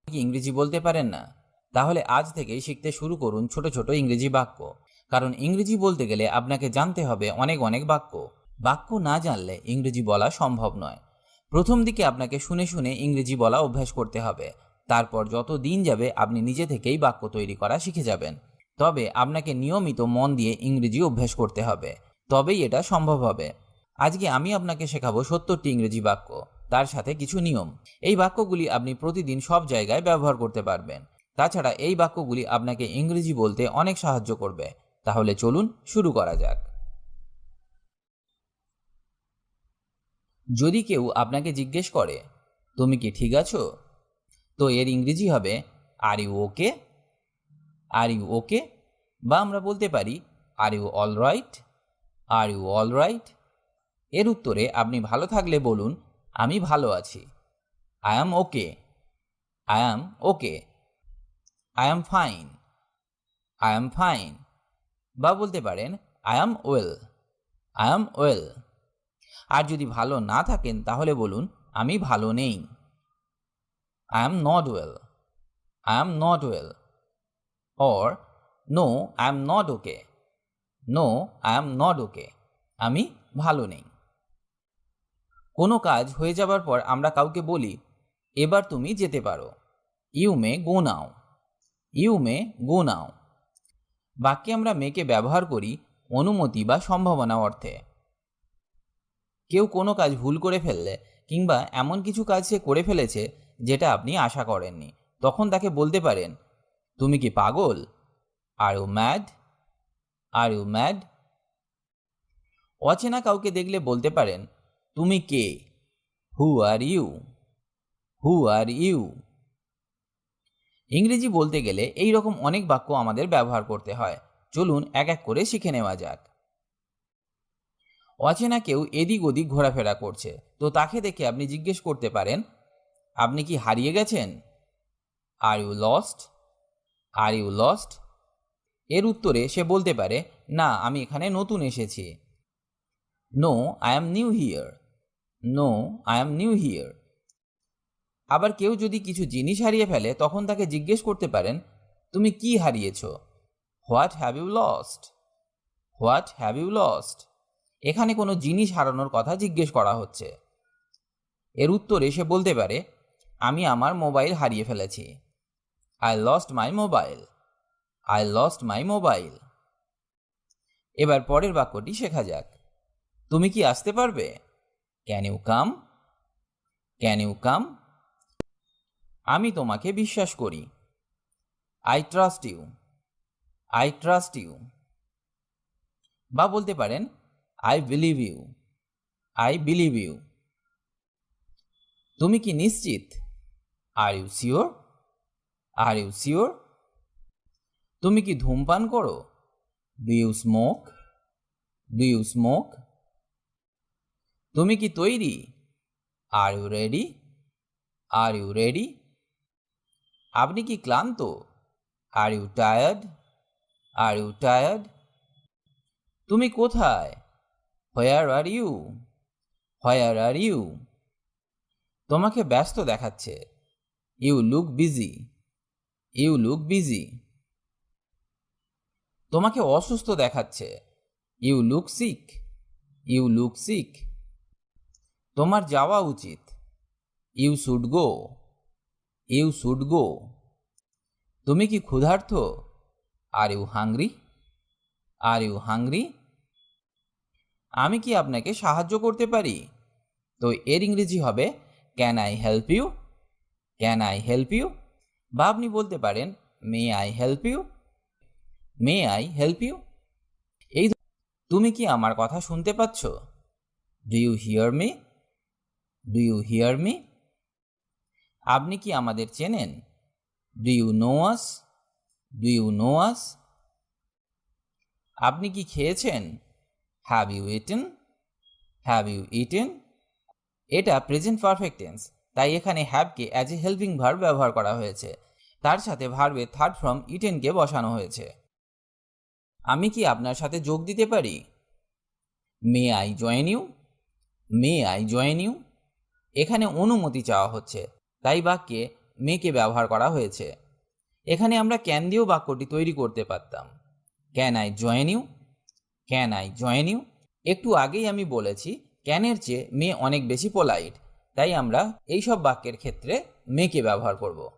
কি ইংরেজি বলতে পারেন না? তাহলে আজ থেকেই শিখতে শুরু করুন ছোট ছোট ইংরেজি বাক্য। কারণ ইংরেজি বলতে গেলে আপনাকে জানতে হবে অনেক অনেক বাক্য। বাক্য না জানলে ইংরেজি বলা সম্ভব নয়। প্রথম দিকে আপনাকে শুনে শুনে ইংরেজি বলা অভ্যাস করতে হবে। তারপর যত দিন যাবে আপনি নিজে থেকেই বাক্য তৈরি করা শিখে যাবেন। তবে আপনাকে নিয়মিত মন দিয়ে ইংরেজি অভ্যাস করতে হবে, তবেই এটা সম্ভব হবে। আজকে আমি আপনাকে শেখাবো ৭০টি ইংরেজি বাক্য, তার সাথে কিছু নিয়ম। এই বাক্যগুলি আপনি প্রতিদিন সব জায়গায় ব্যবহার করতে পারবেন। তাছাড়া এই বাক্যগুলি আপনাকে ইংরেজি বলতে অনেক সাহায্য করবে। তাহলে চলুন শুরু করা যাক। যদি কেউ আপনাকে জিজ্ঞেস করে তুমি কি ঠিক আছো, তো এর ইংরেজি হবে are you okay. Are you okay, বা আমরা বলতে পারি are you all right. Are you all right. এর উত্তরে আপনি ভালো থাকলে বলুন আমি ভালো আছি। I am okay. I am okay. I am fine. I am fine. বা বলতে পারেন I am well. I am well. আর যদি ভালো না থাকেন তাহলে বলুন আমি ভালো নেই। I am not well. I am not well. Or no I am not okay. No I am not ওকে। আমি ভালো নেই। কোনো কাজ হয়ে যাবার পর আমরা কাউকে বলি এবার তুমি যেতে পারো। You may go now. You may go now. বাক্যে আমরা মেকে ব্যবহার করি অনুমতি বা সম্ভাবনা অর্থে। কেউ কোনো কাজ ভুল করে ফেললে কিংবা এমন কিছু কাজ সে করে ফেলেছে যেটা আপনি আশা করেননি, তখন তাকে বলতে পারেন তুমি কি পাগল? Are you mad? Are you mad? অচেনা কাউকে দেখলে বলতে পারেন তুমি কে? হু are you? Who are you? ইংরেজি বলতে গেলে এই রকম অনেক বাক্য আমাদের ব্যবহার করতে হয়। চলুন এক এক করে শিখে নেওয়া যাক। অচেনা কেউ এদিক ওদিক ঘোরাফেরা করছে, তো তাকে দেখে আপনি জিজ্ঞেস করতে পারেন আপনি কি হারিয়ে গেছেন? Are you lost? Are you lost? এর উত্তরে সে বলতে পারে না আমি এখানে নতুন এসেছি। No I am new here. No I am new here. আবার কেউ যদি কিছু জিনিস হারিয়ে ফেলে তখন তাকে জিজ্ঞেস করতে পারেন তুমি কি হারিয়েছ? What have you lost? What have you lost? এখানে কোনো জিনিস হারানোর কথা জিজ্ঞেস করা হচ্ছে। এর উত্তরে সে বলতে পারে আমি আমার মোবাইল হারিয়ে ফেলেছি। I lost my mobile. I lost my mobile. এবার পরের বাক্যটি শেখা যাক। তুমি কি আসতে পারবে? Can you come? Can you come? আমি তোমাকে বিশ্বাস করি। I trust you. I trust you. বা বলতে পারেন I believe you. I believe you. তুমি কি নিশ্চিত? Are you sure? Are you sure? তুমি কি ধূমপান করো? Do you smoke? Do you smoke? তুমি কি তৈরি? Are you ready? Are you ready? আপনি কি ক্লান্ত? Are you tired? Are you tired? তুমি কোথায়? Where are you? Where are you? তোমাকে ব্যস্ত দেখাচ্ছে। You look busy. You look busy. তোমাকে অসুস্থ দেখাচ্ছে। You look sick. You look sick. তোমার যাওয়া উচিত। You should go. You should go. তুমি কি ক্ষুধার্ত? Are you hungry? Are you hungry? আমি কি আপনাকে সাহায্য করতে পারি? তো এর ইংরেজি হবে can I help you? Can I help you? বা আপনি বলতে পারেন may I help you? May I help you? এই তুমি কি আমার কথা শুনতে পাচ্ছ? Do you hear me? Do you hear me? আপনি কি আমাদের চেনেন? Do you know us? Do you know us? আপনি কি খেয়েছেন? Have you eaten? Have you eaten? এটা প্রেজেন্ট পারফেক্ট টেন্স, তাই এখানে হ্যাভকে অ্যাজ এ হেল্পিং ভার্ব ব্যবহার করা হয়েছে। তার সাথে ভার্বে থার্ড ফর্ম ইটেনকে বসানো হয়েছে। আমি কি আপনার সাথে যোগ দিতে পারি? May I join you? May I join you? এখানে অনুমতি চাওয়া হচ্ছে, তাই বাক্যে মেকে ব্যবহার করা হয়েছে। এখানে আমরা ক্যান দিয়েও বাক্যটি তৈরি করতে পারতাম। Can I join you, can I join you. একটু আগেই আমি বলেছি ক্যানের চেয়ে মে অনেক বেশি পোলাইট, তাই আমরা এইসব বাক্যের ক্ষেত্রে মেকে ব্যবহার করব।